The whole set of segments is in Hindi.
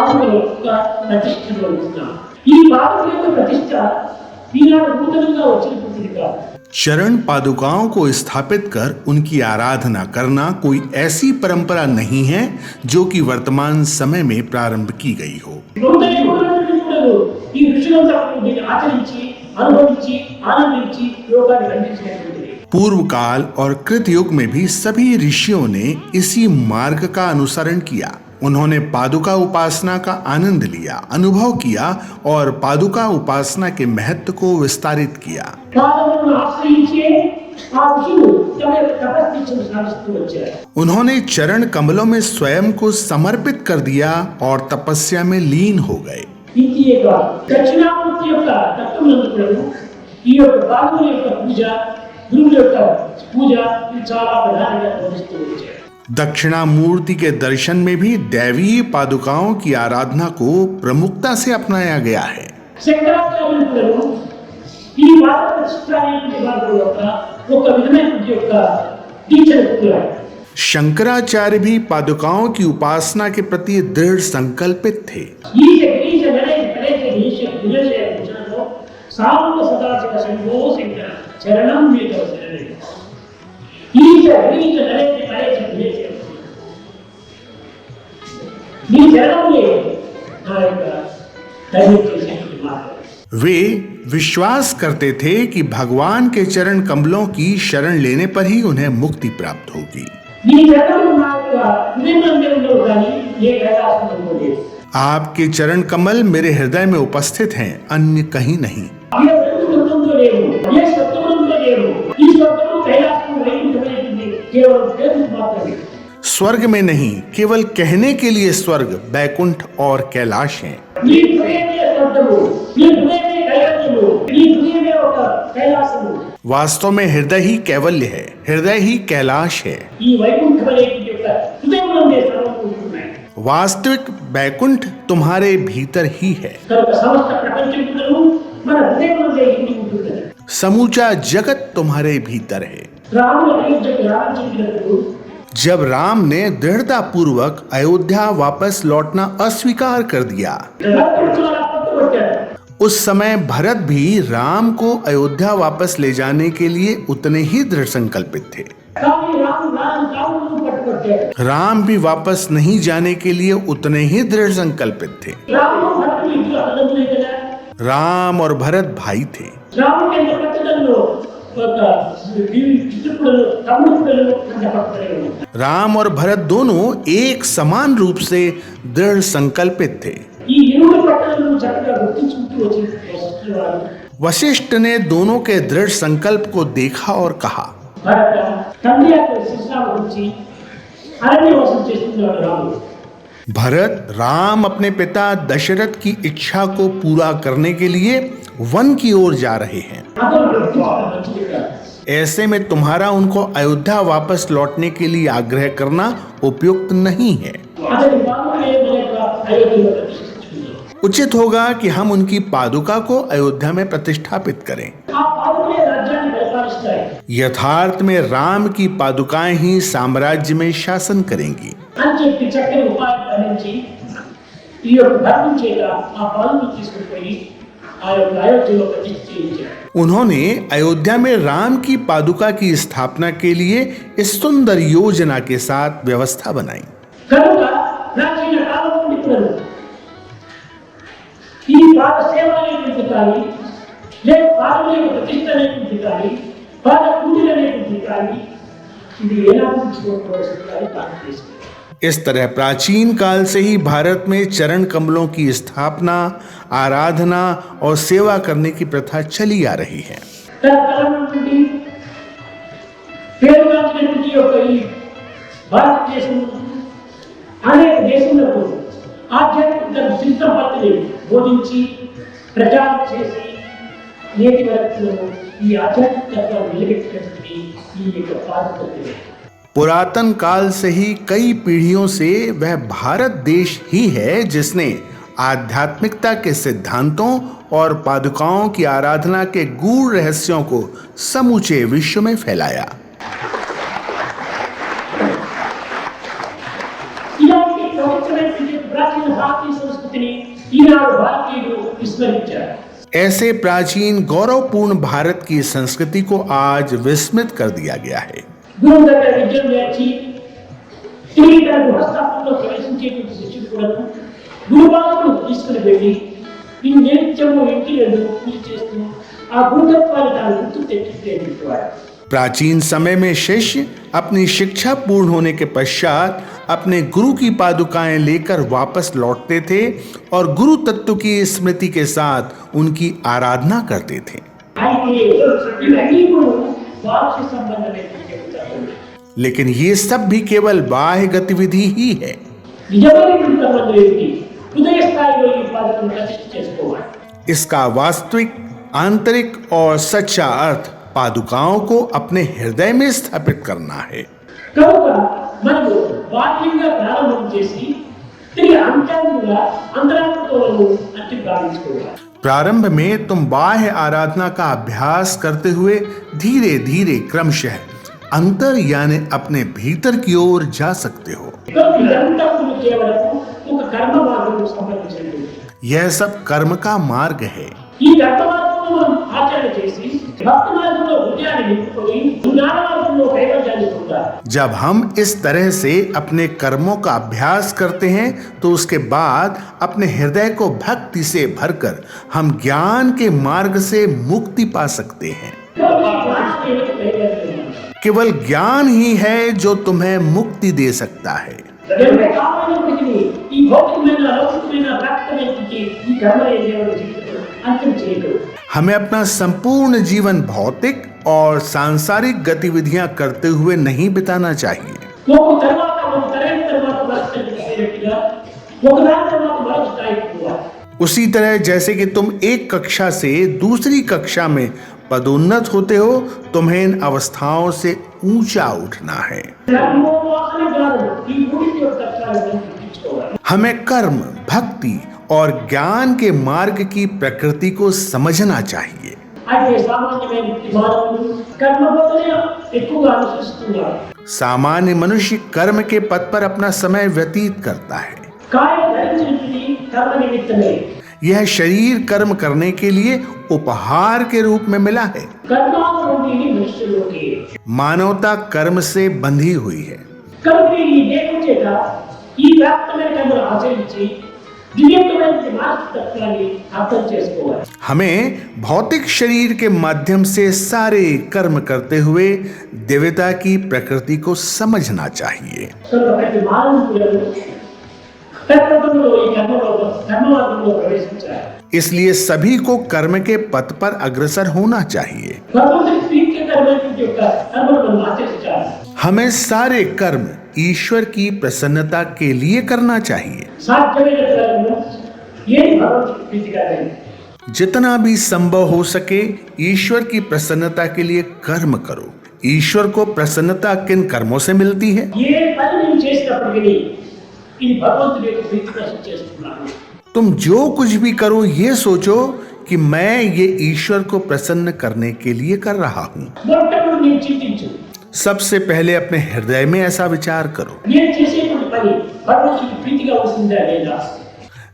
పాదముల యొక్క ప్రతిష్టను వహిస్తున్నాం. ఈ పాదముల యొక్క ప్రతిష్ట ఈనాడు నూతనంగా వచ్చినటువంటిది కాదు. चरण पादुकाओं को स्थापित कर उनकी आराधना करना कोई ऐसी परंपरा नहीं है जो कि वर्तमान समय में प्रारंभ की गई हो। ఈ ఋషులంతా దీన్ని ఆచరించి అనుభవించి ఆనందించి యోగాన్ని అందించినటువంటిది. पूर्व काल और कृत युग में भी सभी ऋषियों ने इसी मार्ग का अनुसरण किया। उन्होंने पादुका उपासना का आनंद लिया, अनुभव किया और पादुका उपासना के महत्व को विस्तारित किया। उन्होंने चरण कमलों में स्वयं को समर्पित कर दिया और तपस्या में लीन हो गए। दक्षिणामूर्ति के दर्शन में भी दैवीय पादुकाओं की आराधना को प्रमुखता से अपनाया गया है। शंकराचार्य भी पादुकाओं की उपासना के प्रति दृढ़ संकल्पित थे। वे विश्वास करते थे कि भगवान के चरण कमलों की शरण लेने पर ही उन्हें मुक्ति प्राप्त होगी। आपके चरण कमल मेरे हृदय में उपस्थित हैं, अन्य कहीं नहीं। स्वर्ग में नहीं, केवल कहने के लिए स्वर्ग, बैकुंठ और कैलाश हैं। वास्तव में हृदय ही कैवल्य है, हृदय ही कैलाश है। वास्तविक बैकुंठ तुम्हारे भीतर ही है। समूचा जगत तुम्हारे भीतर है। जब राम ने दृढ़ता पूर्वक अयोध्या वापस लौटना अस्वीकार कर दिया, उस समय भरत भी राम को अयोध्या वापस ले जाने के लिए उतने ही दृढ़ संकल्पित थे। राम भी वापस नहीं जाने के लिए उतने ही दृढ़ संकल्पित थे। राम और भरत भाई थे। राम और भरत दोनों एक समान रूप से दृढ़ संकल्पित थे। वशिष्ठ ने दोनों के दृढ़ संकल्प को देखा और कहा, भरत, राम अपने पिता दशरथ की इच्छा को पूरा करने के लिए वन की ओर जा रहे हैं। ऐसे में तुम्हारा उनको अयोध्या वापस लौटने के लिए आग्रह करना उपयुक्त नहीं है। उचित होगा कि हम उनकी पादुका को अयोध्या में प्रतिष्ठापित करें। यथार्थ में राम की पादुकाएं ही साम्राज्य में शासन करेंगी। उन्होंने अयोध्या में राम की पादुका की स्थापना के लिए इस सुंदर योजना के साथ व्यवस्था बनाई। इस तरह प्राचीन काल से ही भारत में चरण कमलों की स्थापना, आराधना और सेवा करने की प्रथा चली आ रही है। पुरातन काल से ही कई पीढ़ियों से वह भारत देश ही है जिसने आध्यात्मिकता के सिद्धांतों और पादुकाओं की आराधना के गूढ़ रहस्यों को समूचे विश्व में फैलाया। प्राचीन भारतीय సంస్కృతిని ఈనాడు భారతీయులు విస్మరించారు. ऐसे प्राचीन गौरवपूर्ण भारत की संस्कृति को आज विस्मृत कर दिया गया है. గురువు దగ్గర విద్యను నేర్చి తిరిగి తన గృహస్థాపనలో ప్రవేశించేటువంటి శిష్యుడు కూడా గురుబాలను తీసుకుని వెళ్ళి ఈ నిత్యము ఇంటి పూజ చేస్తూ ఆ గురుతత్వాన్ని తాను గుర్తు తెచ్చుకునేవాడు. प्राचीन समय में शिष्य अपनी शिक्षा पूर्ण होने के पश्चात अपने गुरु की पादुकाएं लेकर वापस लौटते थे और गुरु तत्व की स्मृति के साथ उनकी आराधना करते थे. అయితే ఇవన్నీ కూడా బాహ్య సంబంధమైనటువంటి लेकिन ये सब भी केवल बाह्य गतिविधि ही है. నిజమైనటువంటి సంబంధం ఏమిటి? హృదయ స్థాయిలో ఈ పాదకులను ప్రతిష్ఠ చేసుకోవాలి. इसका वास्तविक, आंतरिक और सच्चा अर्थ पादुकाओं को अपने हृदय में स्थापित करना है. కనుక మనము బాహ్యంగా ప్రారంభం చేసి తిరిగి అంతరాత్మతో అట్టి ప్రారంభించుకోవాలి. प्रारंभ में तुम बाह्य आराधना का अभ्यास करते हुए धीरे धीरे क्रमशः अंतर यानी अपने भीतर की ओर जा सकते हो. ఇదంతా కూడా కేవలం ఒక కర్మ మార్గం సంబంధించినది. यह सब कर्म का मार्ग है. ఈ కర్మ మార్గంలో మనం ఆచరణ చేసి భక్తి మార్గంలో హృదయాన్ని నింపుకొని జ్ఞాన మార్గంలో కైవల్యాన్ని పొందాలి. जब हम इस तरह से अपने कर्मों का अभ्यास करते हैं तो उसके बाद अपने हृदय को भक्ति से भरकर हम ज्ञान के मार्ग से मुक्ति पा सकते हैं. केवल ज्ञान ही है जो तुम्हें मुक्ति दे सकता है. ఎంత కావాలనుకుంటే ఈ భౌతికమైన లౌకికమైన ప్రాప్తమైనటువంటి ఈ కర్మ ఏదైనా జీవితంలో అంతం చేయదు. हमें अपना संपूर्ण जीवन भौतिक और सांसारिक गतिविधियां करते हुए नहीं बिताना चाहिए. ఒక తర్వాత ఒక తరం తర్వాత వరుసగా ఒకదాని తర్వాత మరొక స్థాయికి పోవాలి. उसी तरह जैसे कि तुम एक कक्षा से दूसरी कक्षा में पदोन्नत होते हो, तुम्हें इन अवस्थाओं से ऊंचा उठना है. हमें कर्म, भक्ति और ज्ञान के मार्ग की प्रकृति को समझना चाहिए. सामान्य मनुष्य कर्म के पथ पर अपना समय व्यतीत करता है. यह शरीर कर्म करने के लिए उपहार के रूप में मिला है. मानवता कर्म से बंधी हुई है. हमें भौतिक शरीर के माध्यम से सारे कर्म करते हुए दिव्यता की प्रकृति को समझना चाहिए. इसलिए सभी को कर्म के पथ पर अग्रसर होना चाहिए. हमें सारे कर्म ईश्वर की प्रसन्नता के लिए करना चाहिए. जितना भी संभव हो सके ईश्वर की प्रसन्नता के लिए कर्म करो. ईश्वर को प्रसन्नता किन कर्मों से मिलती है? तुम जो कुछ भी करो ये सोचो कि मैं ये ईश्वर को प्रसन्न करने के लिए कर रहा हूँ. सबसे पहले अपने हृदय में ऐसा विचार करो.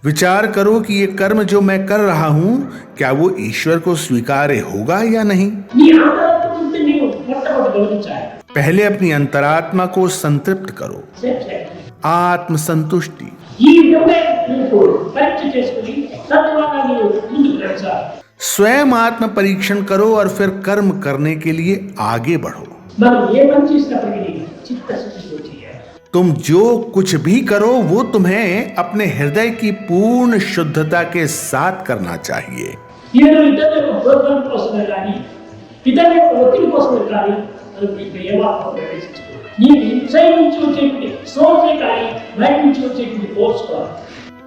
विचार करो कि ये कर्म जो मैं कर रहा हूँ क्या वो ईश्वर को स्वीकार्य होगा या नहीं. पहले अपनी अंतरात्मा को संतृप्त करो. आत्म संतुष्टि. स्वयं आत्म परीक्षण करो और फिर कर्म करने के लिए आगे बढ़ो. तुम जो कुछ भी करो वो तुम्हें अपने हृदय की पूर्ण शुद्धता के साथ करना चाहिए.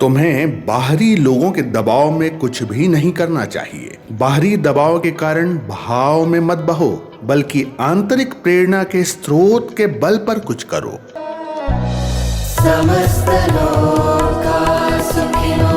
तुम्हें बाहरी लोगों के दबाव में कुछ भी नहीं करना चाहिए. बाहरी दबाव के कारण भाव में मत बहो, बल्कि आंतरिक प्रेरणा के स्रोत के बल पर कुछ करो. समस्त लोका सुखिनो